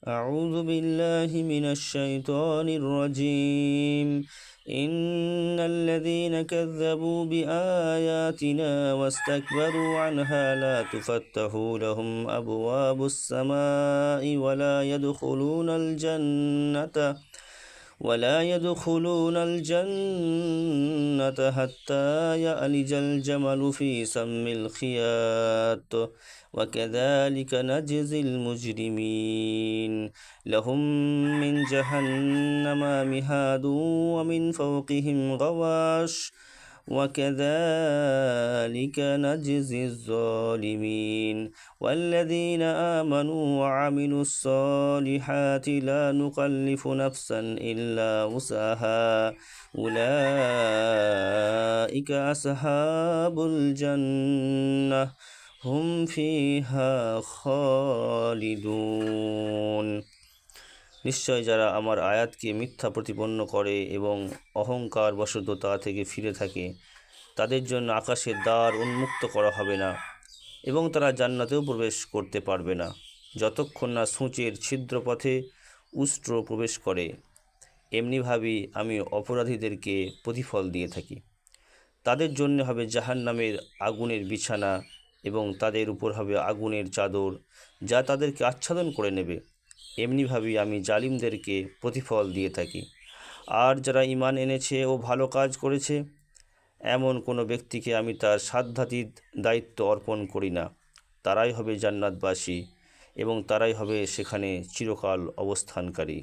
أعوذ بالله من الشيطان الرجيم. إن الذين كذبوا بآياتنا واستكبروا عنها لا تفتح لهم أبواب السماء ولا يدخلون الجنة حتى يلج الجمل في سم الخياط وكذلك نجزي المجرمين. لهم من جهنم مهاد ومن فوقهم غواش وكذلك نجزي الظالمين. والذين آمنوا وعملوا الصالحات لا نكلف نفسا إلا وسعها أولئك أصحاب الجنة হুম ফিহা খালিদুন। নিশ্চয় যারা আমার আয়াতকে মিথ্যা প্রতিপন্ন করে এবং অহংকার বশত তা থেকে ফিরে থাকে, তাদের জন্য আকাশের দ্বার উন্মুক্ত করা হবে না এবং তারা জান্নাতেও প্রবেশ করতে পারবে না যতক্ষণ না সূঁচের ছিদ্রপথে উষ্ট্র প্রবেশ করে। এমনিভাবেই আমি অপরাধীদেরকে প্রতিফল দিয়ে থাকি। তাদের জন্য হবে জাহান্নামের আগুনের বিছানা এবং তাদের উপর হবে আগুনের চাদর যা তাদেরকে আচ্ছাদন করে নেবে। এমনিভাবেই আমি জালিমদেরকে প্রতিফল দিয়ে থাকি। আর যারা ঈমান এনেছে ও ভালো কাজ করেছে, এমন কোনো ব্যক্তিকে আমি তার সাধ্যাতীত দায়িত্ব অর্পণ করি না। তারাই হবে জান্নাতবাসী এবং তারাই হবে সেখানে চিরকাল অবস্থানকারী।